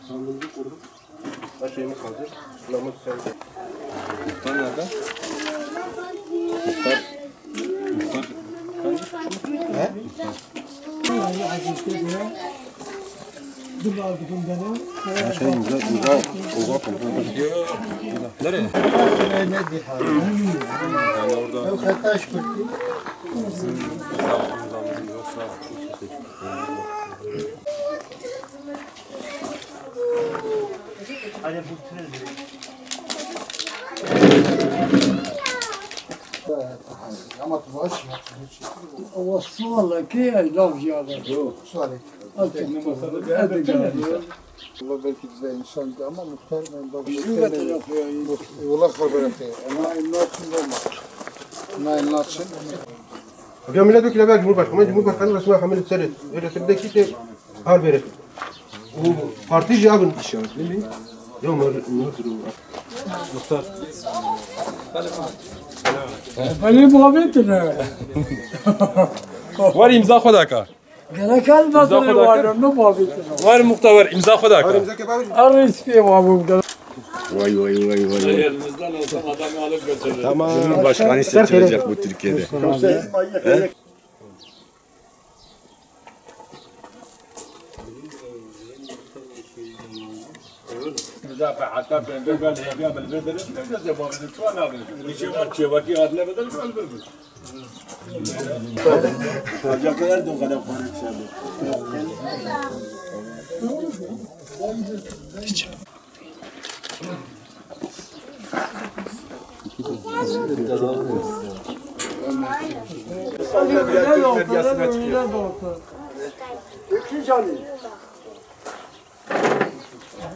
Sandığımızı kurduk. Her şeyimiz hazır. Namaz sende. Muhtar nerede? Muhtar. He? Uzak oldu. Nereye? Yani orada والصالة كي لaf yağlar. Salih. Hadi Allah belki de insandı ama muhtar ben babamı Şurada yapıyor. yola haber etti. Ama inatçın olma. Ama inatçın. Ya milletvekili belki Cumhurbaşkanı resmen hamile seri. Üretimdeki de hal verir. O parti cevabın. Yok mu? Muhtar. Beni muhabbetle. Var imza khoda ka. Gereken batırı var ne muhabbetle. Var muhtar imza khoda ka. Arıski muhabbetle. Vay vay vay vay. Elimizden olsam adamı alıp götürür. Tamam. Cumhurbaşkanı seçilecek bu Türkiye'de. حتى بالبلد يبيع بالبلد ليش يبغى من شو انا يجي باقي هذا بدل شو البلد حاجه كده دو غدا فارق شابه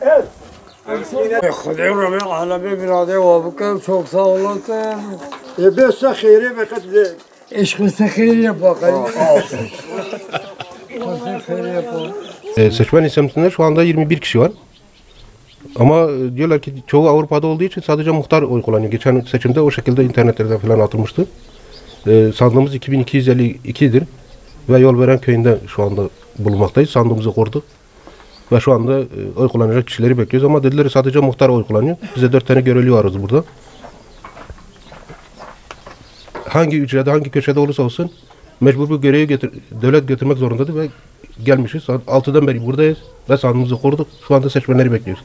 Evet. Kudem Rabbi alemi birade vabıkım çok sağ olasın. Besa kheyri ve kadle. Eşkısa kheyri yapakayım. Kheyri yapalım. Seçmen isimlerinde şu anda 21 kişi var. Ama diyorlar ki çoğu Avrupa'da olduğu için sadece muhtar oy kullanıyor. Geçen seçimde o şekilde internetlerden falan atılmıştı. Sandığımız 2252'dir. Ve Yolveren köyünde şu anda bulunmaktayız. Sandığımızı kurduk. Ve şu anda oy kullanacak kişileri bekliyoruz ama dediler sadece muhtar oy kullanıyor. Bize 4 tane görevli varız burada. Hangi ücrede, hangi köşede olursa olsun mecbur bu görevi devlet götürmek zorundadır ve gelmişiz. Saat 6'dan beri buradayız ve sandığımızı kurduk. Şu anda seçmenleri bekliyoruz.